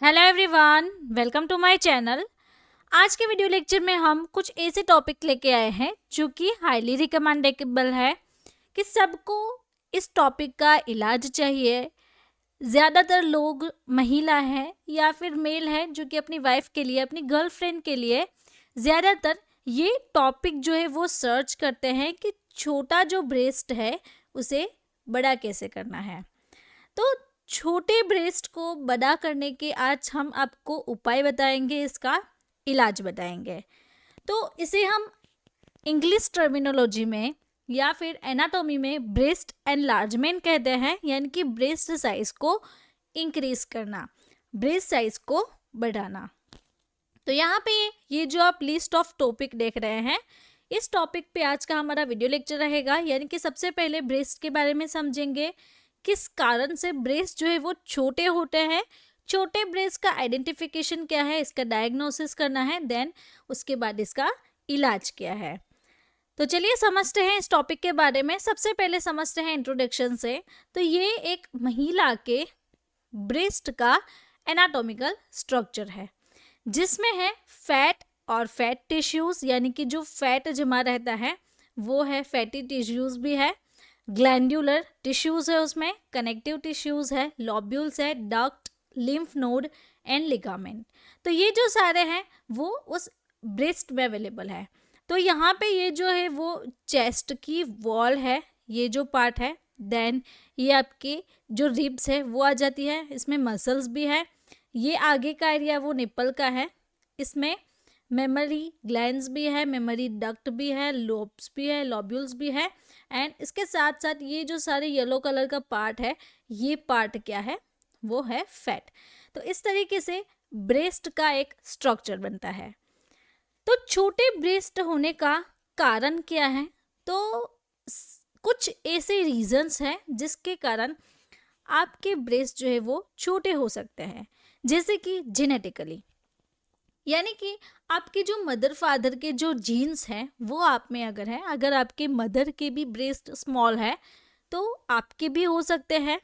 Hello everyone, welcome to my channel. आज के video lecture में हम कुछ ऐसे टॉपिक लेके आए हैं जो कि हाईली रिकमेंडेबल है कि सबको इस टॉपिक का इलाज चाहिए। ज़्यादातर लोग महिला हैं या फिर मेल हैं जो कि अपनी वाइफ के लिए, अपनी गर्लफ्रेंड के लिए ज़्यादातर ये टॉपिक जो है वो सर्च करते हैं कि छोटा जो ब्रेस्ट है उसे बड़ा कैसे करना है। तो छोटे ब्रेस्ट को बड़ा करने के आज हम आपको उपाय बताएंगे, इसका इलाज बताएंगे। तो इसे हम इंग्लिश टर्मिनोलॉजी में या फिर एनाटॉमी में ब्रेस्ट एनलार्जमेंट कहते हैं, यानी कि ब्रेस्ट साइज को इंक्रीज करना, ब्रेस्ट साइज को बढ़ाना। तो यहाँ पे ये जो आप लिस्ट ऑफ टॉपिक देख रहे हैं, इस टॉपिक पे आज का हमारा वीडियो लेक्चर रहेगा। यानी कि सबसे पहले ब्रेस्ट के बारे में समझेंगे, किस कारण से ब्रेस्ट जो है वो छोटे होते हैं, छोटे ब्रेस्ट का आइडेंटिफिकेशन क्या है, इसका डायग्नोसिस करना है, देन उसके बाद इसका इलाज क्या है। तो चलिए समझते हैं इस टॉपिक के बारे में। सबसे पहले समझते हैं इंट्रोडक्शन से। तो ये एक महिला के ब्रेस्ट का एनाटॉमिकल स्ट्रक्चर है जिसमें है फैट और फैट टिश्यूज, यानी कि जो फैट जमा रहता है वो है, फैटी टिश्यूज भी है, ग्लैंडुलर टिश्यूज है, उसमें कनेक्टिव टिश्यूज है, लॉब्यूल्स है, duct, lymph node and ligament. तो ये जो सारे हैं वो उस ब्रेस्ट में अवेलेबल है। तो यहाँ पे ये जो है वो चेस्ट की वॉल है, ये जो पार्ट है, देन ये आपकी जो रिब्स है वो आ जाती है, इसमें मसल्स भी है, ये आगे का एरिया वो निप्पल का है, इसमें मेमोरी ग्लैंड्स भी है, मेमोरी डक्ट भी है, लोब्स भी है, लॉब्यूल्स भी है, एंड इसके साथ साथ ये जो सारे येलो कलर का पार्ट है, ये पार्ट क्या है, वो है फैट। तो इस तरीके से ब्रेस्ट का एक स्ट्रक्चर बनता है। तो छोटे ब्रेस्ट होने का कारण क्या है? तो कुछ ऐसे रीजंस हैं जिसके कारण आपके ब्रेस्ट जो है वो छोटे हो सकते हैं, जैसे कि जेनेटिकली, यानी कि आपके जो मदर फादर के जो जीन्स हैं वो आप में अगर है, अगर आपके मदर के भी ब्रेस्ट स्मॉल है तो आपके भी हो सकते हैं।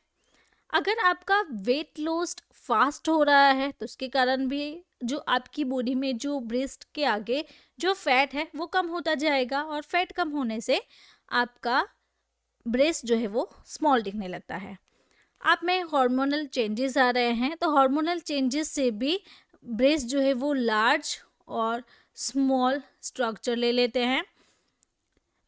अगर आपका वेट लॉस फास्ट हो रहा है तो उसके कारण भी जो आपकी बॉडी में जो ब्रेस्ट के आगे जो फैट है वो कम होता जाएगा, और फैट कम होने से आपका ब्रेस्ट जो है वो स्मॉल दिखने लगता है। आप में हार्मोनल चेंजेस आ रहे हैं तो हार्मोनल चेंजेस से भी ब्रेस्ट जो है वो लार्ज और स्मॉल स्ट्रक्चर ले लेते हैं।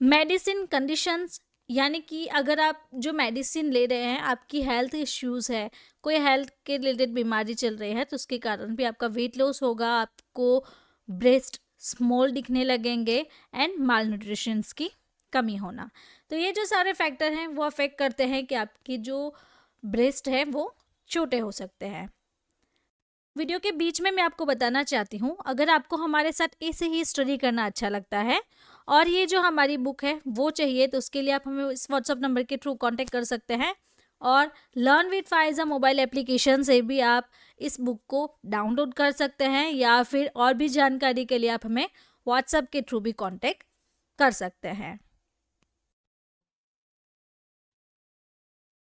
मेडिसिन कंडीशंस, यानी कि अगर आप जो मेडिसिन ले रहे हैं, आपकी हेल्थ इश्यूज है, कोई हेल्थ के रिलेटेड बीमारी चल रही है, तो उसके कारण भी आपका वेट लॉस होगा, आपको ब्रेस्ट स्मॉल दिखने लगेंगे, एंड माल न्यूट्रिशंस की कमी होना। तो ये जो सारे फैक्टर हैं वो अफेक्ट करते हैं कि आपकी जो ब्रेस्ट है वो छोटे हो सकते हैं। वीडियो के बीच में मैं आपको बताना चाहती हूँ, अगर आपको हमारे साथ ऐसे ही स्टडी करना अच्छा लगता है और ये जो हमारी बुक है वो चाहिए, तो उसके लिए आप हमें इस व्हाट्सअप नंबर के थ्रू कांटेक्ट कर सकते हैं, और learn with Pfizer mobile application से भी आप इस बुक को डाउनलोड कर सकते हैं, या फिर और भी जानकारी के लिए आप हमें व्हाट्सएप के थ्रू भी कांटेक्ट कर सकते हैं।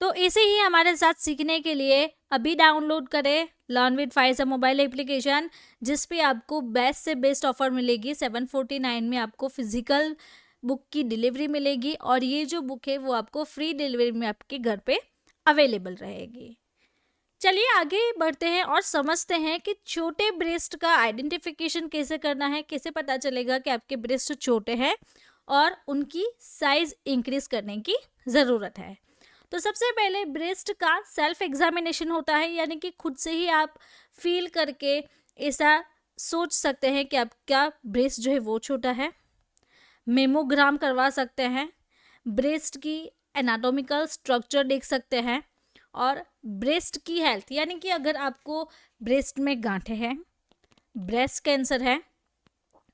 तो ऐसे ही हमारे साथ सीखने के लिए अभी डाउनलोड करें learn with Pfizer mobile application, जिस पे आपको बेस्ट से बेस्ट ऑफर मिलेगी। 749 में आपको फिजिकल बुक की डिलीवरी मिलेगी, और ये जो बुक है वो आपको फ्री डिलीवरी में आपके घर पे अवेलेबल रहेगी। चलिए आगे बढ़ते हैं और समझते हैं कि छोटे ब्रेस्ट का आइडेंटिफिकेशन कैसे करना है, कैसे पता चलेगा कि आपके ब्रेस्ट छोटे हैं और उनकी साइज इंक्रीज करने की ज़रूरत है। तो सबसे पहले ब्रेस्ट का सेल्फ एग्जामिनेशन होता है, यानी कि खुद से ही आप फील करके ऐसा सोच सकते हैं कि आपका ब्रेस्ट जो है वो छोटा है। मेमोग्राम करवा सकते हैं, ब्रेस्ट की एनाटॉमिकल स्ट्रक्चर देख सकते हैं, और ब्रेस्ट की हेल्थ, यानी कि अगर आपको ब्रेस्ट में गांठें हैं, ब्रेस्ट कैंसर है,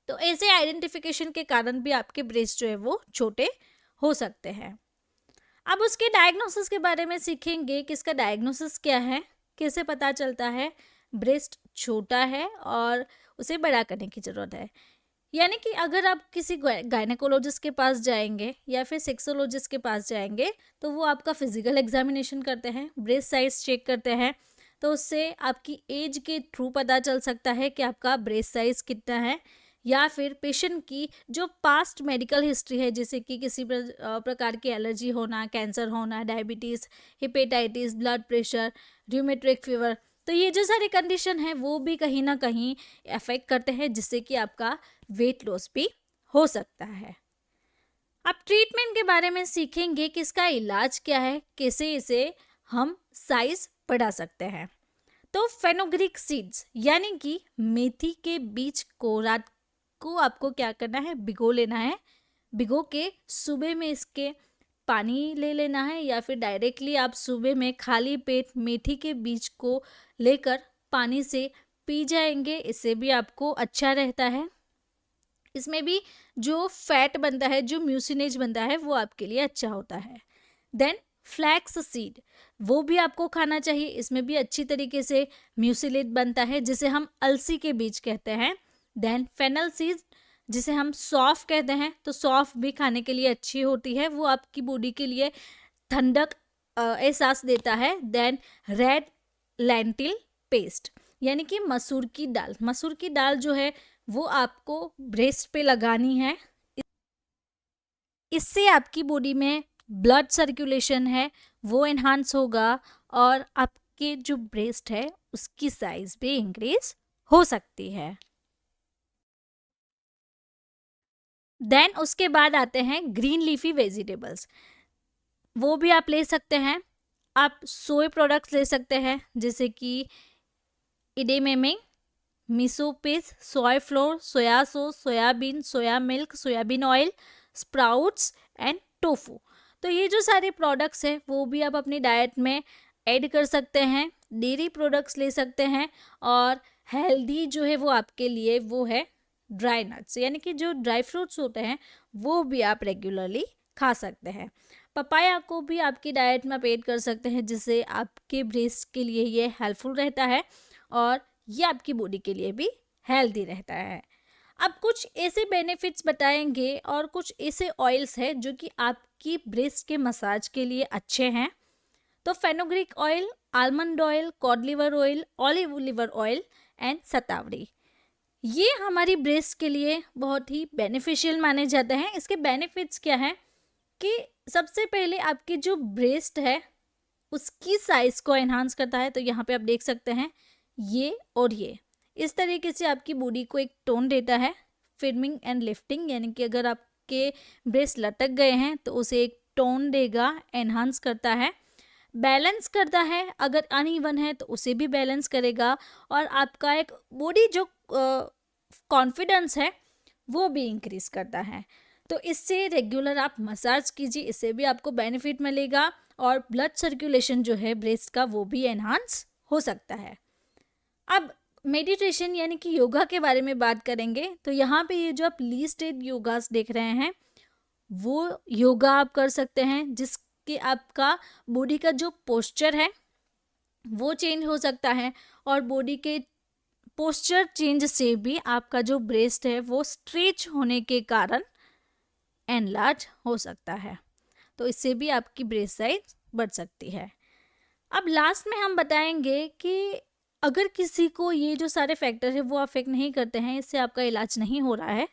तो ऐसे आइडेंटिफिकेशन के कारण भी आपके ब्रेस्ट जो है वो छोटे हो सकते हैं। अब उसके डायग्नोसिस के बारे में सीखेंगे कि इसका डायग्नोसिस क्या है, कैसे पता चलता है ब्रेस्ट छोटा है और उसे बड़ा करने की ज़रूरत है। यानी कि अगर आप किसी गायनेकोलॉजिस्ट के पास जाएंगे या फिर सेक्सोलॉजिस्ट के पास जाएंगे, तो वो आपका फिजिकल एग्जामिनेशन करते हैं, ब्रेस्ट साइज चेक करते हैं, तो उससे आपकी एज के थ्रू पता चल सकता है कि आपका ब्रेस्ट साइज कितना है, या फिर पेशेंट की जो पास्ट मेडिकल हिस्ट्री है, जैसे कि किसी प्रकार की एलर्जी होना, कैंसर होना, diabetes, hepatitis, blood pressure, rheumatic fever, तो ये जो सारी कंडीशन है वो भी कहीं ना कहीं अफेक्ट करते हैं, जिससे कि आपका वेट लॉस भी हो सकता है। अब ट्रीटमेंट के बारे में सीखेंगे कि इसका इलाज क्या है, कैसे इसे हम साइज बढ़ा सकते हैं। तो फेनोग्रीक सीड्स यानी कि मेथी के बीज को रात को आपको क्या करना है, भिगो लेना है। भिगो के सुबह में इसके पानी ले लेना है, या फिर डायरेक्टली आप सुबह में खाली पेट मेथी के बीज को लेकर पानी से पी जाएंगे, इससे भी आपको अच्छा रहता है। इसमें भी जो फैट बनता है, जो म्यूसिनेज बनता है, वो आपके लिए अच्छा होता है। देन फ्लैक्स सीड, वो भी आपको खाना चाहिए। इसमें भी अच्छी तरीके से म्यूसिलेट बनता है, जिसे हम अलसी के बीज कहते हैं। देन फेनल सीड, जिसे हम सौंफ कहते हैं, तो सौंफ भी खाने के लिए अच्छी होती है, वो आपकी बॉडी के लिए ठंडक एहसास देता है। देन रेड लेंटिल पेस्ट, यानी कि मसूर की दाल। मसूर की दाल जो है वो आपको ब्रेस्ट पे लगानी है। इससे आपकी बॉडी में ब्लड सर्कुलेशन है वो एनहांस होगा, और आपके जो ब्रेस्ट है उसकी साइज भी इंक्रीज हो सकती है। देन उसके बाद आते हैं ग्रीन लीफी वेजिटेबल्स, वो भी आप ले सकते हैं। आप सोय प्रोडक्ट्स ले सकते हैं, जैसे कि इडेमेमे, मिसोपिस, soya flour, soya sauce, soybean, soya milk, soybean oil, sprouts and tofu. तो ये जो सारे प्रोडक्ट्स हैं वो भी आप अपनी डाइट में ऐड कर सकते हैं। डेयरी प्रोडक्ट्स ले सकते हैं, और हेल्दी जो है वो आपके लिए वो है ड्राई नट्स, यानी कि जो ड्राई फ्रूट्स होते हैं वो भी आप रेगुलरली खा सकते हैं। पपाया को भी आपकी डाइट में आप ऐड कर सकते हैं, जिससे आपके ब्रेस्ट के लिए ये हेल्पफुल रहता है, और ये आपकी बॉडी के लिए भी हेल्दी रहता है। अब कुछ ऐसे बेनिफिट्स बताएंगे, और कुछ ऐसे ऑयल्स हैं जो कि आपकी ब्रेस्ट के मसाज के लिए अच्छे हैं। तो fenugreek oil, almond oil, cod liver oil, olive liver oil and shatavari, ये हमारी ब्रेस्ट के लिए बहुत ही बेनिफिशियल माने जाते हैं। इसके बेनिफिट्स क्या हैं कि सबसे पहले आपकी जो ब्रेस्ट है उसकी साइज को एनहांस करता है। तो यहाँ पे आप देख सकते हैं ये और ये इस तरीके से आपकी बॉडी को एक टोन देता है, फिर्मिंग एंड लिफ्टिंग, यानी कि अगर आपके ब्रेस्ट लटक गए हैं तो उसे एक टोन देगा, एनहांस करता है। बैलेंस करता है, अगर अनइवन है तो उसे भी बैलेंस करेगा, और आपका एक बॉडी जो कॉन्फिडेंस है वो भी इंक्रीज करता है। तो इससे रेगुलर आप मसाज कीजिए, इससे भी आपको बेनिफिट मिलेगा, और ब्लड सर्कुलेशन जो है ब्रेस्ट का वो भी एनहांस हो सकता है। अब मेडिटेशन यानी कि योगा के बारे में बात करेंगे, तो यहाँ पे ये जो आप लीस्टेड योगास देख रहे हैं वो योगा आप कर सकते हैं, जिसके आपका बॉडी का जो पोस्चर है वो चेंज हो सकता है, और बॉडी के पोस्चर चेंज से भी आपका जो ब्रेस्ट है वो स्ट्रेच होने के कारण एनलार्ज हो सकता है। तो इससे भी आपकी ब्रेस्ट साइज बढ़ सकती है। अब लास्ट में हम बताएंगे कि अगर किसी को ये जो सारे फैक्टर है वो अफेक्ट नहीं करते हैं, इससे आपका इलाज नहीं हो रहा है,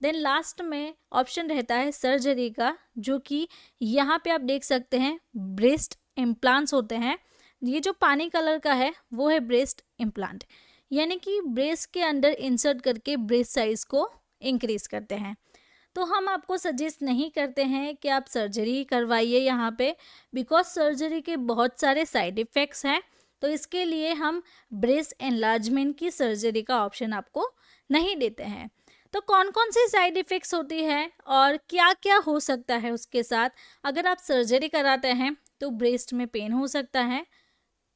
देन लास्ट में ऑप्शन रहता है सर्जरी का, जो कि यहाँ पे आप देख सकते हैं ब्रेस्ट इम्प्लांट्स होते हैं। ये जो पानी कलर का है वो है ब्रेस्ट इम्प्लांट, यानी कि ब्रेस्ट के अंदर इंसर्ट करके ब्रेस्ट साइज को इंक्रीज करते हैं। तो हम आपको सजेस्ट नहीं करते हैं कि आप सर्जरी करवाइए यहाँ पे, बिकॉज सर्जरी के बहुत सारे साइड इफ़ेक्ट्स हैं। तो इसके लिए हम ब्रेस्ट एनलार्जमेंट की सर्जरी का ऑप्शन आपको नहीं देते हैं। तो कौन कौन सी साइड इफ़ेक्ट्स होती है और क्या क्या हो सकता है उसके साथ, अगर आप सर्जरी कराते हैं तो ब्रेस्ट में पेन हो सकता है,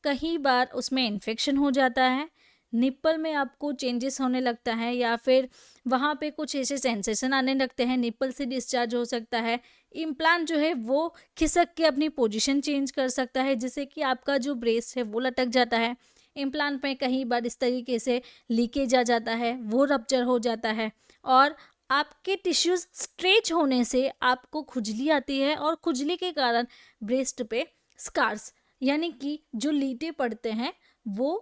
कई बार उसमें इन्फेक्शन हो जाता है, निप्पल में आपको चेंजेस होने लगता है, या फिर वहाँ पे कुछ ऐसे सेंसेशन आने लगते हैं, निप्पल से डिस्चार्ज हो सकता है। इम्प्लांट जो है वो खिसक के अपनी पोजीशन चेंज कर सकता है, जिससे कि आपका जो ब्रेस्ट है वो लटक जाता है। इम्प्लांट में कई बार इस तरीके से लीकेज आ जाता है, वो रप्चर हो जाता है, और आपके टिश्यूज स्ट्रेच होने से आपको खुजली आती है, और खुजली के कारण ब्रेस्ट पे स्कार्स यानी कि जो लीटे पड़ते हैं वो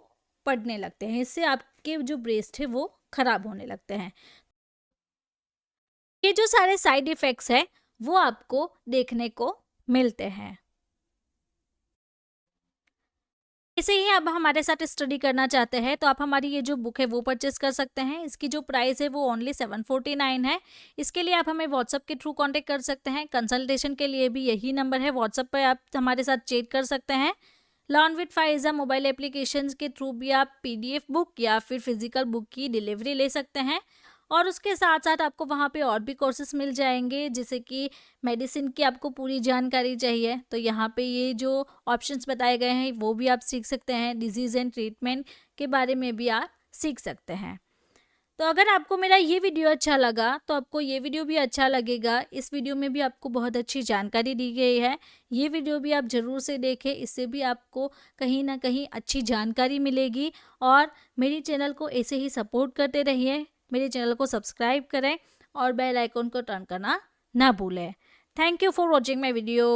पड़ने लगते हैं। इससे आपके जो ब्रेस्ट है वो खराब होने लगते हैं। ये जो सारे साइड इफ़ेक्ट्स हैं वो आपको देखने को मिलते हैं। ऐसे ही आप हमारे साथ स्टडी करना चाहते हैं तो आप हमारी ये जो बुक है वो परचेस कर सकते हैं। इसकी जो प्राइस है वो ओनली 749 है। इसके लिए आप हमें व्हाट्सएप के थ्रू कांटेक्ट कर सकते हैं। कंसल्टेशन के लिए भी यही नंबर है, व्हाट्सएप पर आप हमारे साथ चैट कर सकते हैं। Learn with Pfizer mobile applications के थ्रू भी आप पीडीएफ बुक या फिर फिजिकल बुक की डिलीवरी ले सकते हैं। और उसके साथ साथ आपको वहाँ पे और भी कोर्सेज मिल जाएंगे, जैसे कि मेडिसिन की आपको पूरी जानकारी चाहिए तो यहाँ पे ये जो ऑप्शंस बताए गए हैं वो भी आप सीख सकते हैं। डिजीज़ एंड ट्रीटमेंट के बारे में भी आप सीख सकते हैं। तो अगर आपको मेरा ये वीडियो अच्छा लगा तो आपको ये वीडियो भी अच्छा लगेगा। इस वीडियो में भी आपको बहुत अच्छी जानकारी दी गई है। ये वीडियो भी आप ज़रूर से देखें, इससे भी आपको कहीं ना कहीं अच्छी जानकारी मिलेगी। और मेरे चैनल को ऐसे ही सपोर्ट करते रहिए। मेरे चैनल को सब्सक्राइब करें और बेल आइकन को टर्न करना ना भूलें। Thank you for watching my video.